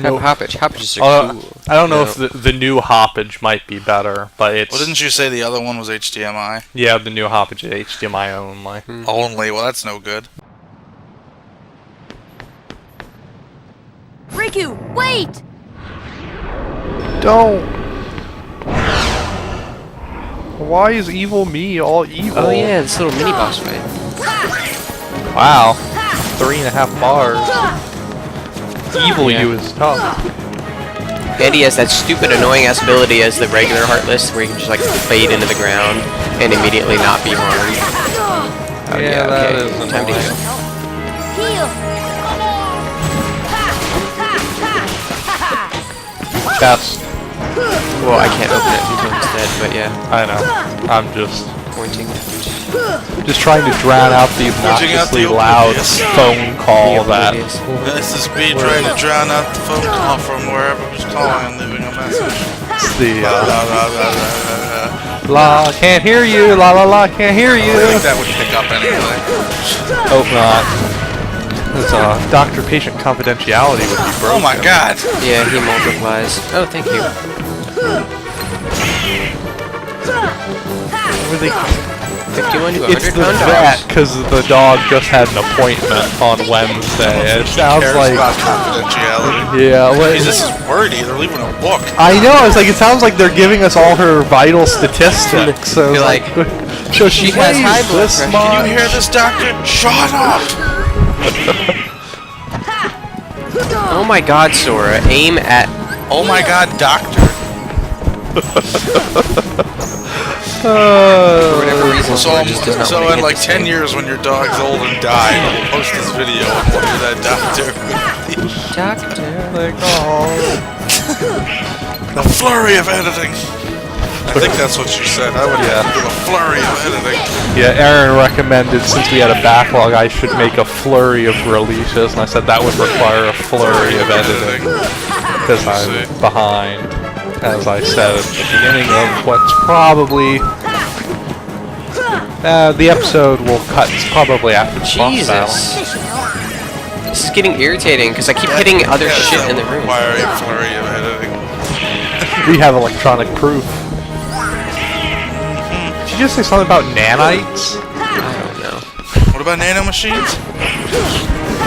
No. Hoppages are cool. I don't know if the new hoppage might be better, but it's... Well, didn't you say the other one was HDMI? Yeah, the new hoppage is HDMI only. Only? Well, that's no good. Riku, wait! Don't! Why is evil me all evil? Oh yeah, this little mini boss fight. Wow. 3.5 bars. Evil you is tough. And he has that stupid annoying ass ability as the regular Heartless where you can just like fade into the ground and immediately not be harmed. Oh yeah, that okay. is Time to annoying. Heal! Chest. Well, I can't open it until it's dead, but yeah. I know. I'm just Pointing. trying to drown out the Pointing out obnoxiously the loud oblivious. phone call that... This is me trying to drown out the phone call from wherever who's calling and leaving a message. It's the, La, la, la, la, la, la. la, can't hear you, la la la, can't hear you. I think that would pick up anyway. Hope not. This, doctor-patient confidentiality would be broken. Oh my god! Yeah, he multiplies. Oh, thank you. Were they... 51 to It's 100 the pound vet, dogs. because the dog just had an appointment on Wednesday. It sounds Cares like... about confidentiality. Yeah, what... This is wordy. They're leaving a book. I know, it's like, it sounds like they're giving us all her vital statistics. So Be it's like, so she has high weighs blood this pressure. much. Can you hear this, doctor? Shut up! Oh my god, Sora, aim at... Oh my god, doctor. For whatever reason, So, Sora just does not so want to in hit like this 10 thing. years when your dog's old and died, we'll post this video and we'll hear that doctor. Doctor. Like, oh. A flurry of editing. I think that's what you said. I would do a flurry of editing. Yeah, Aaron recommended, since we had a backlog, I should make a flurry of releases, and I said that would require a flurry of editing, because I'm behind, as I said at the beginning of what's probably... the episode will cut probably after the boss battle. Jesus. This is getting irritating, because I keep hitting other shit in the room. Require a flurry of editing. We have electronic proof. Did you just say something about nanites? I don't know. What about Nano Machines?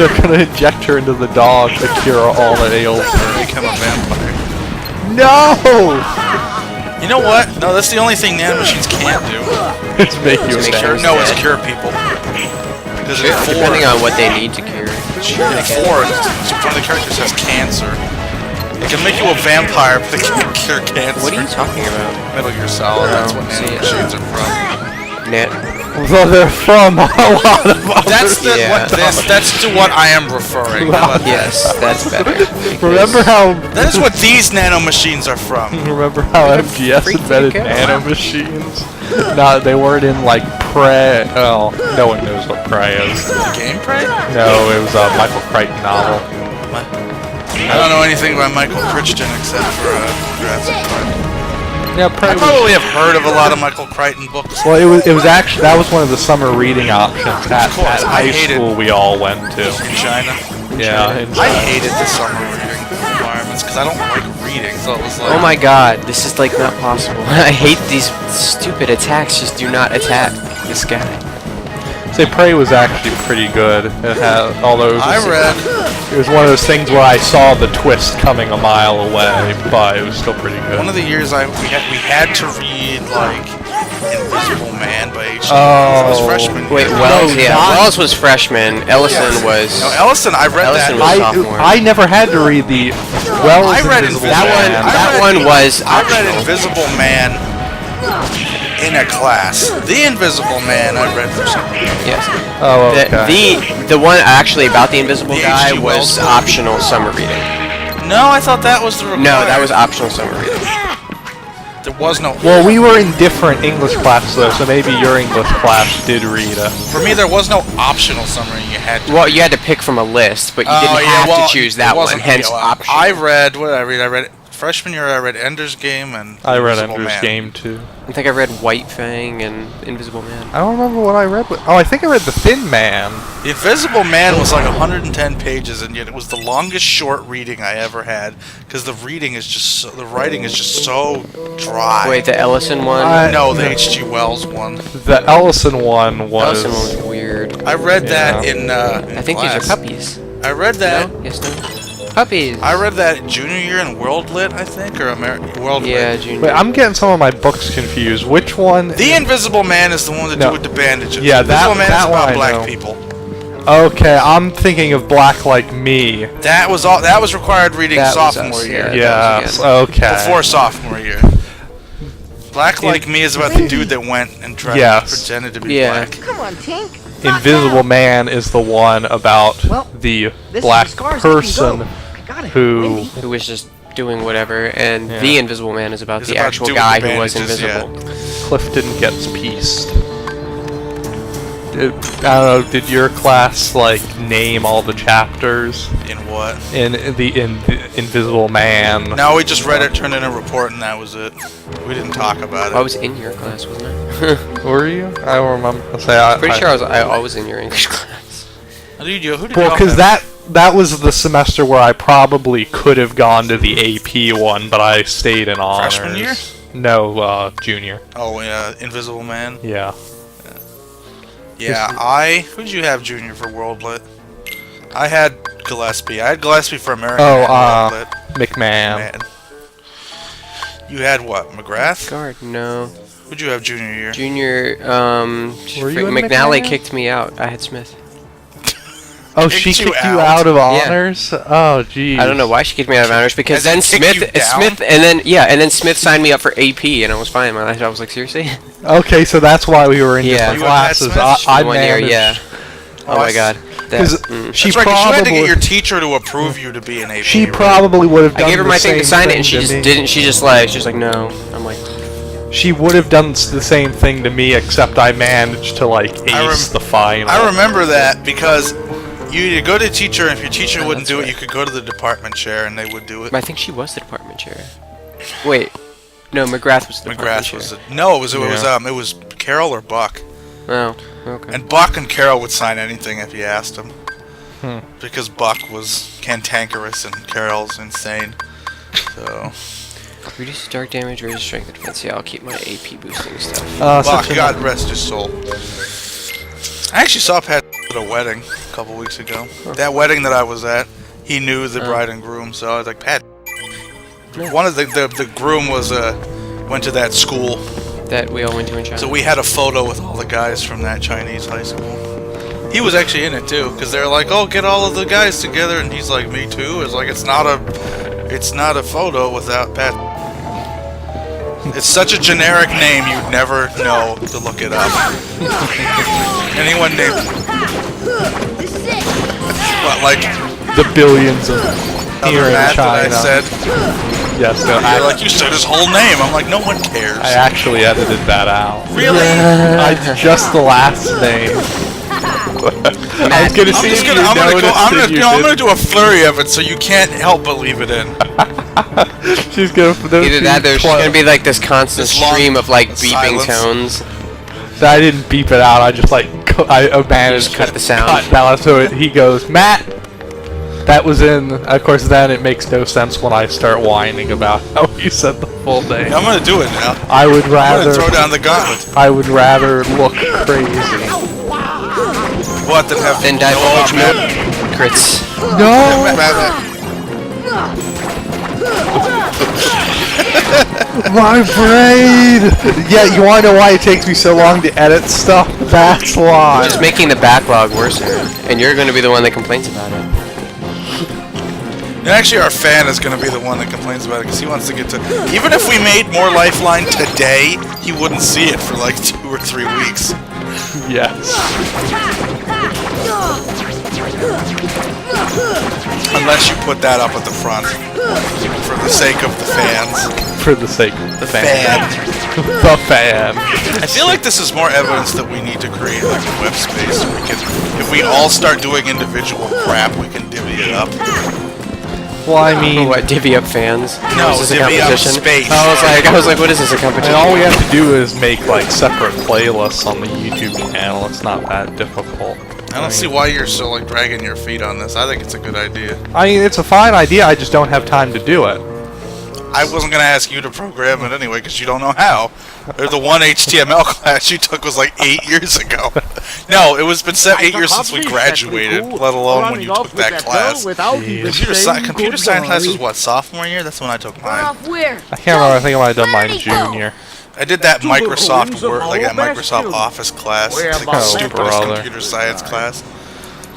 They're gonna inject her into the dog to cure all that ails her. Become a vampire. No! You know what? No, that's the only thing Nano Machines can't do. It's make you a Make Cure, sure- no, it's cure people. Because in 4, Depending on what they need to cure. in 4, one of the characters has cancer. It can make you a vampire, but it can't cure cancer. What are you talking about? Metal Gear Solid, that's what see, Nano Machines are from. So they're from a lot of other... That's the that's to what I am referring. Well, Yes, that's better. Remember how... That is what these Nano Machines are from. Remember how MGS freak invented freak out. Nano Machines? No, they weren't in, like, Prey... Oh, no one knows what Prey is. The game Prey? No, it was a Michael Crichton novel. I don't know anything about Michael Crichton except for Jurassic Park. Yeah, Prey I was... probably have heard of a lot of Michael Crichton books. Well, it was actually... That was one of the summer reading options at course, I high hated- school we all went to. In China. Yeah, I hated the summer reading environments because I don't like reading, so it was like... Oh my god, this is like not possible. I hate these stupid attacks. Just do not attack this guy. Say Prey was actually pretty good. It had, although it was, it was one of those things where I saw the twist coming a mile away, but it was still pretty good. One of the years we had to read like Invisible Man by H. Oh. I was freshman. Wait, year. Wells, No, yeah, not- Wells was freshman. Ellison was... No, Ellison, I read Ellison that. was sophomore. I never had to read the Wells I read Invisible Invisible Man. Man. That one was I read optional. Invisible Man in a class. The Invisible Man I read for some reason. Yes. Oh, okay. The one actually about the invisible The guy H.G. was Wells optional summer reading. No, I thought that was the required. No, that was optional summer reading. There was no... Well, we were in different English classes though, so maybe your English class did read it. For me, there was no optional summary. You had to... Well, you had to pick from a list, but you didn't have to choose that one, hence optional. I read, what did I read? I read freshman year, I read Ender's Game and I read Invisible Ender's Man. Game too. I think I read White Fang and Invisible Man. I don't remember what I read. Oh, I think I read The Thin Man. The Invisible Man was like 110 pages, and yet it was the longest short reading I ever had because the writing is just so dry. Wait, the Ellison one? No, the H.G. Wells one. The Ellison one was. Ellison one was weird. I read that Yeah. in I think class. these are puppies. I read that. No? Yes, no? Puppies! I read that junior year in World Lit, I think, or World Yeah, Lit. junior. Wait, I'm getting some of my books confused. Which one? The Invisible Man is the one that No. do with the bandages. Yeah, the Invisible Man that is one about I black know. people. Okay, I'm thinking of Black Like Me. That was all. That was required reading That was sophomore us, year. yeah. Yes, again. okay. Before sophomore year. Black Like Me is about the dude that went and tried Yes. pretended to be Yeah. black. Come on, Tink. Invisible Man is the one about Well, the This black is as far as I can person go. I got it. who. Wendy. Who was just doing whatever, and Yeah. the Invisible Man is about It's the about actual doing guy the who was bandages, yeah. invisible. Clifton gets pieced. I don't know. Did your class like name all the chapters In what? in the Invisible Man? No, we just read it, turned in a report, and that was it. We didn't talk about I it. was in your class, wasn't I? Were you? I don't remember. I'll say Pretty sure I was in your English class. Who did you Well, because have? that was the semester where I probably could have gone to the AP one, but I stayed in honors. Freshman year? No, junior. Oh, yeah, Invisible Man. Yeah. Yeah, who did you have junior for World Lit? I had Gillespie. I had Gillespie for American Oh, World Lit. McMahon. Man. You had what, McGrath? Guard, no. Who'd you have junior year? Junior, Were you in McNally McMahon? kicked me out. I had Smith. Oh, she Kicked you kicked you out? out of Yeah. honors? Oh, geez. I don't know why she kicked me out of honors because As then in kick you Smith, down? and then Smith signed me up for AP, and I was fine. I was like, seriously? Okay, so that's why we were in Yeah. different You had classes. Smith? I One year, managed. yeah. Oh my God. Because she That's right, 'cause you had to probably get your teacher to approve you to be an AP. she right? probably would have done I gave her the my thing to same sign it, and she just me. didn't. She just like no. I'm like, She would have done the same thing to me, except I managed to like ace the final. I remember that because you go to a teacher, and if your teacher wouldn't that's do it, right. you could go to the department chair, and they would do it. I think she was the department chair. Wait, no, McGrath was the department McGrath chair. was it was Carol or Buck, Oh, okay. and Buck and Carol would sign anything if you asked them, Hmm. because Buck was cantankerous and Carol's insane. So Reduces dark damage, raises strength and defense. Yeah, I'll keep my AP boosting stuff. Buck, such a- God rest his soul. I actually saw Pat at a wedding a couple weeks ago. That wedding that I was at, he knew the bride and groom, so I was like, Pat. One of the groom was went to that school, That we all went to in China. so we had a photo with all the guys from that Chinese high school. He was actually in it too, because they're like, "Oh, get all of the guys together," and he's like, "Me too." It's like it's not a photo without Pat. It's such a generic name, you'd never know to look it up. Anyone named This is it. what, like the billions of other here in Matt China. that I said? Yes, no, You're like, you said his whole name. I'm like, no one cares. I actually edited that out. Really? Just the last name. I was gonna see if you I'm gonna noticed I'm that gonna you no, I'm gonna didn't. do a flurry of it so you can't help but leave it in. She's gonna. Either that, there's just gonna be like this constant This long stream of like beeping silence. tones. I didn't beep it out. I just like I managed just cut to the sound. Cut that, so he goes, Matt. That was in. Of course, then it makes no sense when I start whining about how you said the full name. I'm gonna do it now. I would I'm rather. gonna throw down the gauntlet. I would rather look crazy. What? Then have Then people know divulge about more crits. No. My brain! Yeah, you wanna know why it takes me so long to edit stuff? That's why. Just making the backlog worse, and you're gonna be the one that complains about it. And actually, our fan is gonna be the one that complains about it because he wants to get to. Even if we made more Lifeline today, he wouldn't see it for like 2 or 3 weeks. Yes. Unless you put that up at the front. For the sake of the fans. For the sake of the fan. Fan. The fan. I feel like this is more evidence that we need to create like a web space. If we all start doing individual crap, we can divvy it up. Well, I mean, What, divvy up fans? No, Is this a divvy up competition? space. I was like, what is this, a and competition? all we have to do is make like separate playlists on the YouTube channel. It's not that difficult. I don't see why you're still like dragging your feet on this. I think it's a good idea. I mean, it's a fine idea. I just don't have time to do it. I wasn't gonna ask you to program it anyway because you don't know how. The one HTML class you took was like 8 years ago. No, it was been 8 years since we graduated, let alone when you took that class. Computer science class was what, sophomore year? That's when I took mine. Off where? I can't remember. I think I might have done mine junior. I did that Microsoft Word, like that Microsoft Office class. It's like the Oh, stupidest brother. computer science class.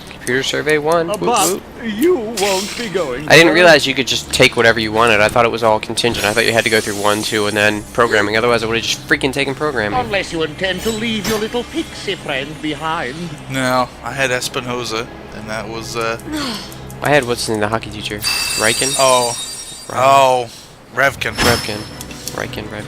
Computer Survey 1. Whoop, whoop. You won't be going. I didn't realize you could just take whatever you wanted. I thought it was all contingent. I thought you had to go through 1, 2, and then programming. Otherwise, I would have just freaking taken programming. Unless you intend to leave your little pixie friend behind. No, I had Espinoza, and that was, I had, what's his name, the hockey teacher? Revkin? Revkin.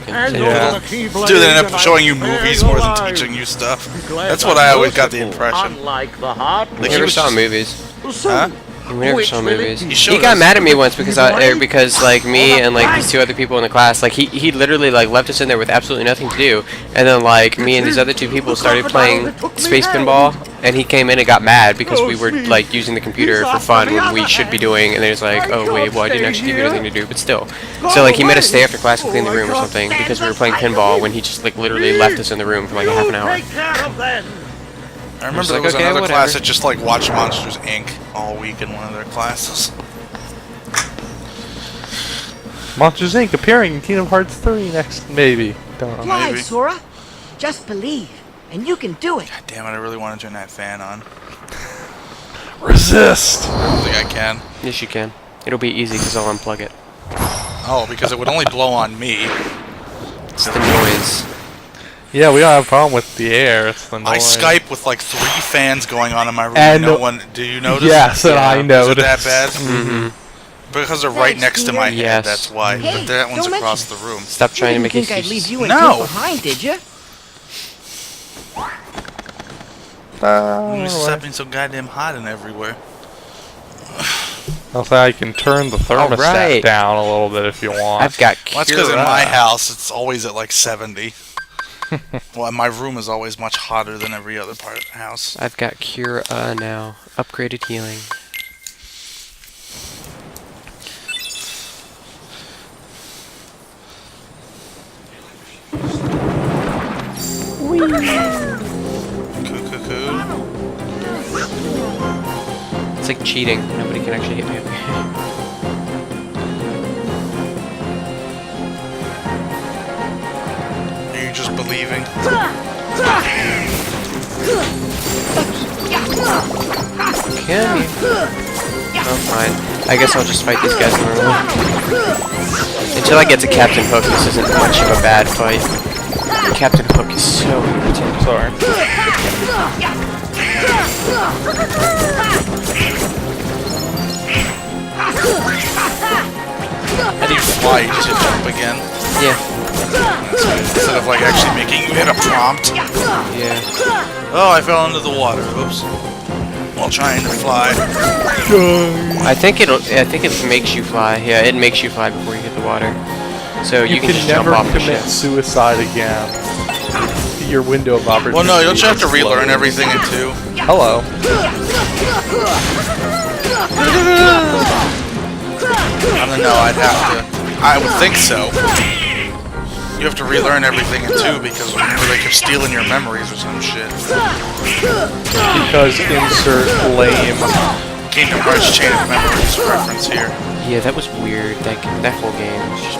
And Yeah. all the key Dude, they end up blades showing you and I movies spare more than your lives. teaching you stuff. Glad That's I'm what I always got the merciful, impression. Unlike the heart. Like, We he never was saw just- movies. Huh? We never Which saw will it movies. be? He showed He got us. mad at me once because because like me and like these 2 other people in the class, like he literally like left us in there with absolutely nothing to do, and then like me and these other 2 people started playing space pinball, and he came in and got mad because we were like using the computer for fun when we should be doing, and then he's like, oh wait, well I didn't actually give you anything to do, but still. So like he made us stay after class and clean the room or something because we were playing pinball when he just like literally left us in the room for like a half an hour. Take care of them. I remember Just there like, was okay, another whatever. class that just like watched Monsters Inc. all week in one of their classes. Monsters Inc. appearing in Kingdom Hearts 3 next, maybe. Don't know. Fly, maybe. Sora. Just believe, and you can do it. God damn it, I really want to turn that fan on. Resist! I don't think I can. Yes, you can. It'll be easy because I'll unplug it. Oh, because it would only blow on me. It's the noise. Yeah, we don't have a problem with the air. It's the noise. I Skype with like 3 fans going on in my room. And no one. Do you notice? Yes, and I Is noticed. it that bad? Mm-hmm. Because they're right Thanks, next to my Peter. head. Yes. That's why. Hey, But that one's don't across the mention room. Stop trying to make think I'd leave excuses. you and No. Kate behind, did you? It's stop being so goddamn hot and everywhere. I'll say I can turn the thermostat Alright. down a little bit if you want. I've got Well, that's because in my Kira. house it's always at like 70. Well, my room is always much hotter than every other part of the house. I've got Cura now. Upgraded healing. Coo. It's like cheating. Nobody can actually hit me. Are you just believing? Can you? Oh, fine. I guess I'll just fight these guys normally. Until I get to Captain Hook, this isn't much of a bad fight. Captain Hook is so irritating. Sorry. How do you fly? You just hit jump again? Yeah. That's good. Instead of like actually making you hit a prompt. Yeah. Oh, I fell into the water. Oops. While trying to fly. I think it makes you fly. Yeah, it makes you fly before you hit the water. So you can just jump never off the commit ship. suicide again. Your window of opportunity. Well, no, you'll just have to is relearn closed. everything in 2. Hello. I don't know, I'd have to. I would think so. You have to relearn everything in 2 because remember they kept stealing your memories or some shit. Because insert lame. Kingdom Hearts Chain of Memories reference here. Yeah, that was weird. That whole game was just...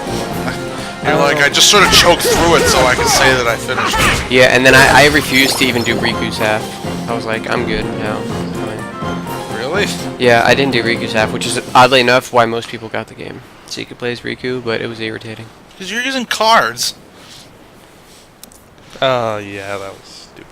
You're like, I just sort of choked through it so I could say that I finished it. Yeah, and then I refused to even do Riku's half. I was like, I'm good now. Fine. Really? Yeah, I didn't do Riku's half, which is oddly enough why most people got the game. So you could play as Riku, but it was irritating. Because you're using cards. Oh, yeah, that was stupid.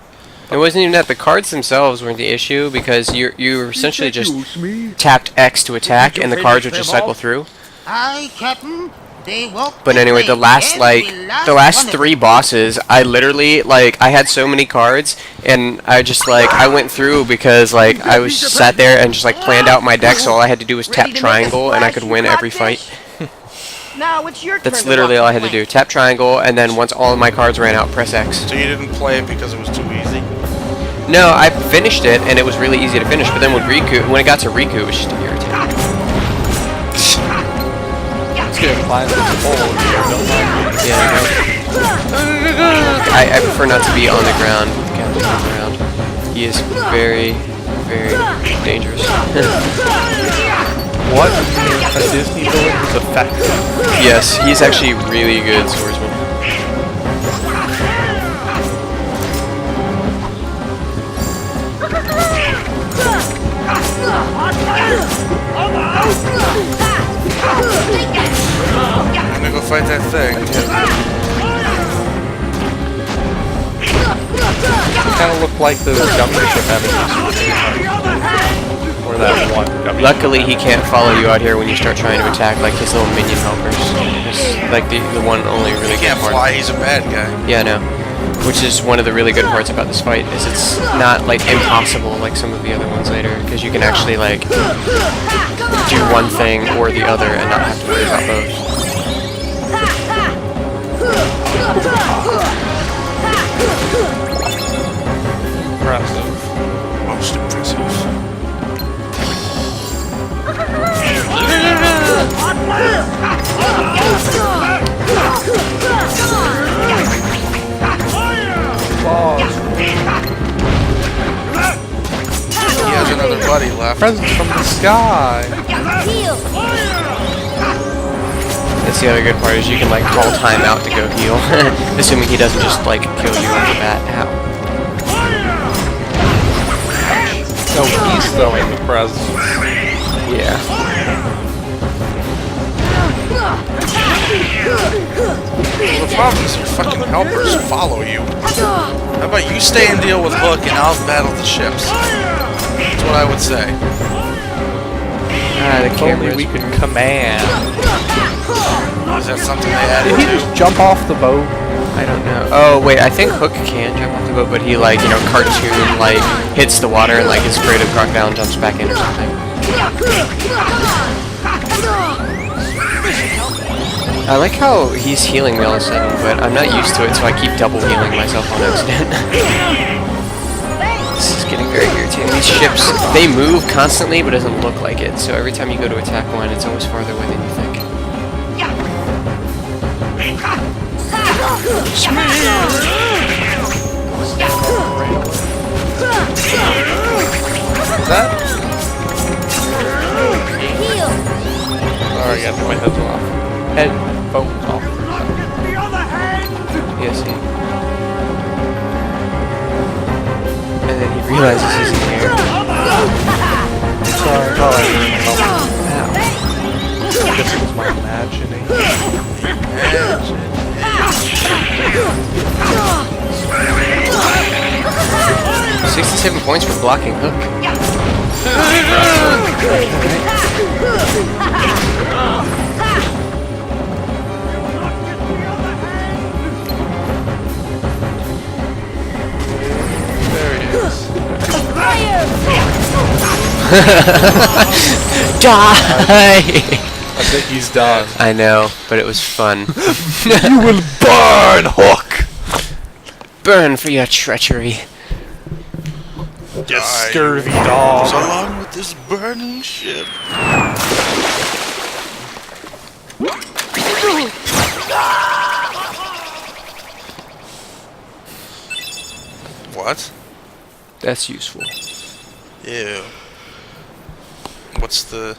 It wasn't even that the cards themselves weren't the issue because you essentially just Excuse me. tapped X to attack and the cards would just cycle through. Aye, Captain. They won't But be anyway, the playing last 3 bosses, I literally, like, I had so many cards, and I just, like, I went through because, like, I was sat there and just, like, planned out my deck, so all I had to do was tap triangle, and I could win every fight. Now it's your turn. That's literally all I had to do. Tap triangle, and then once all of my cards ran out, press X. So you didn't play it because it was too easy? No, I finished it, and it was really easy to finish, but then when it got to Riku, it was just irritating. Let's get a climb this hole here, don't mind me. Yeah, I prefer not to be on the ground with Capt on the ground. He is very, very dangerous. What? A Disney villain is effective? Yes, he's actually really good swordsman. I'm gonna go fight that thing. They kind of look like those gummy ship enemies. Or that one gummy. Luckily, he can't follow you out here when you start trying to attack, like his little minion helpers. It's like the one only really He good can't part. fly, he's a bad guy. Yeah, I know. Which is one of the really good parts about this fight, is it's not, like, impossible like some of the other ones later, because you can actually, like, do one thing or the other and not have to worry about both. Impressive. Most impressive. He has another buddy left. Presents from the sky. That's the other good part, is you can, like, call time out to go heal, assuming he doesn't just, like, kill you off the bat. Ow. No, he's throwing the presents. Yeah. Well, the problem is your fucking helpers follow you. How about you stay and deal with Hook and I'll battle the ships? That's what I would say. Ah, the If only cameras. we could command. Is that something they added Did he just to? jump off the boat? I don't know. Oh, wait, I think Hook can jump off the boat, but he, like, you know, cartoon, like, hits the water and, like, is afraid of crocodile and jumps back in or something. I like how he's healing me all of a sudden, but I'm not used to it, so I keep double healing myself on accident. This is getting very irritating. These ships, they move constantly, but it doesn't look like it, so every time you go to attack one, it's always farther away than you think. Is that? Sorry, I got my heads off. Headphones off. Yes, he. And then he realizes he's in the air. Sorry. Ow. This was my imagination. 67 points for blocking Hook. There he is. Die! I think he's done. I know, but it was fun. You will burn, Hook! Burn for your treachery. You scurvy dog. So long with this burning ship. What? That's useful. Ew. What's the...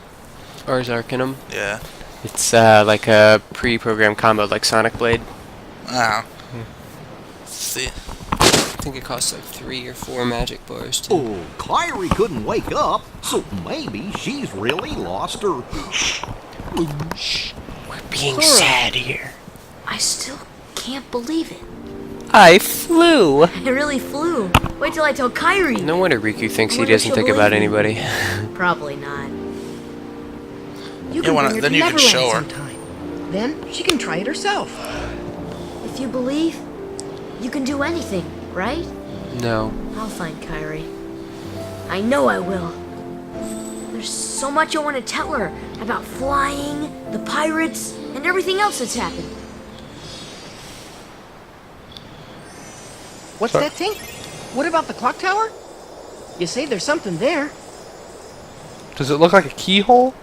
Ars Arcanum. Yeah. It's like a pre-programmed combo, like Sonic Blade. Ah. See. I think it costs like 3 or 4 magic bars too. Oh, Kyrie couldn't wake up, so maybe she's really lost her... Shh. We're being sad here. I still can't believe it. I flew. I really flew. Wait till I tell Kyrie. No wonder Riku thinks he Wonder doesn't she'll think about believe me. anybody. Probably not. You Yeah, can bring her then to you can Neverland show her. sometime. Then she can try it herself. If you believe, you can do anything, right? No. I'll find Kyrie. I know I will. There's so much I want to tell her about flying, the pirates, and everything else that's happened. What's that thing? What about the clock tower? You say there's something there. Does it look like a keyhole?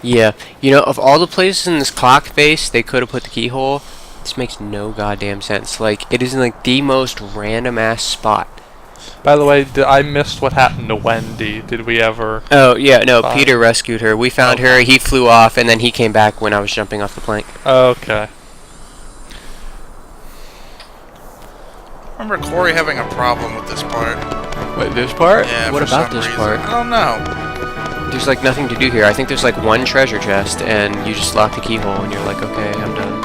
Yeah. You know, of all the places in this clock face they could have put the keyhole, this makes no goddamn sense. Like, it is in like the most random ass spot. By the way, I missed what happened to Wendy. Did we ever... Oh, yeah, no, Peter rescued her. We found her, he flew off, and then he came back when I was jumping off the plank. Okay. I remember Corey having a problem with this part. Wait, this part? Yeah, what for about some this reason. part? I don't know. There's like nothing to do here. I think there's like one treasure chest, and you just lock the keyhole, and you're like, okay, I'm done.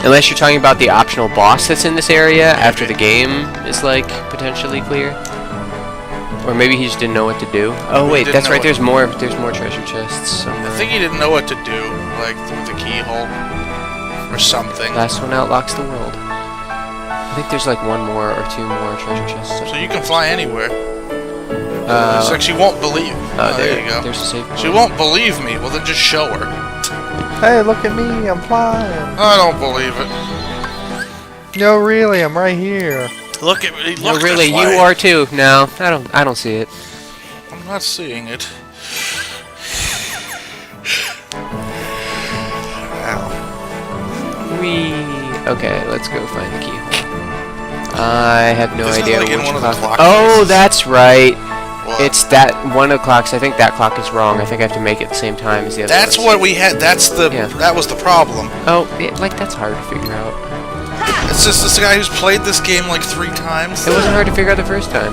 Unless you're talking about the optional boss that's in this area after the game is like potentially clear. Or maybe he just didn't know what to do. Oh wait, that's right, there's more treasure chests somewhere. I think he didn't know what to do, like with the keyhole or something. Last one out locks the world. I think there's like one more or two more treasure chests. So you can fly anywhere. It's like she won't believe. Oh, there you go. There's a safe point. She won't believe me. Well, then just show her. Hey, look at me, I'm flying. I don't believe it. No, really, I'm right here. Look at me. No, Look really, this way. you are too. No, I don't see it. I'm not seeing it. Ow. Okay, let's go find the keyhole. I have no Isn't it idea like in which one of the clock. clock Oh, faces? that's right. What? It's that one of the clocks. I think that clock is wrong. I think I have to make it the same time as the other. That's ones. what we had. That's the. Yeah. That was the problem. Oh, like that's hard to figure out. It's just this guy who's played this game like 3 times. It wasn't hard to figure out the first time.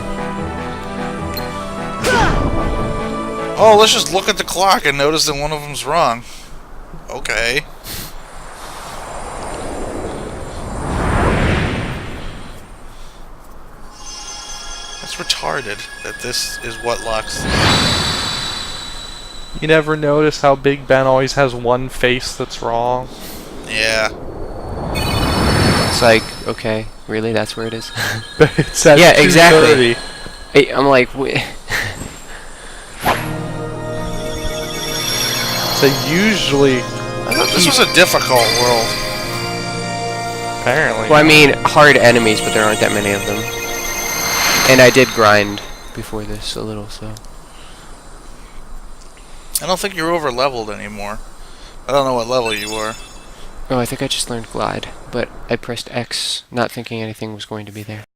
Oh, let's just look at the clock and notice that one of them's wrong. Okay. That's retarded that this is what locks. You never notice how Big Ben always has one face that's wrong? Yeah. It's like, okay, really, that's where it is. It's at Yeah, exactly. 2:30. Hey, I'm like, wait. So usually... I thought this was a difficult world. Apparently. Well, I mean, hard enemies, but there aren't that many of them. And I did grind before this a little, so. I don't think you're over leveled anymore. I don't know what level you were. Oh, I think I just learned glide, but I pressed X, not thinking anything was going to be there.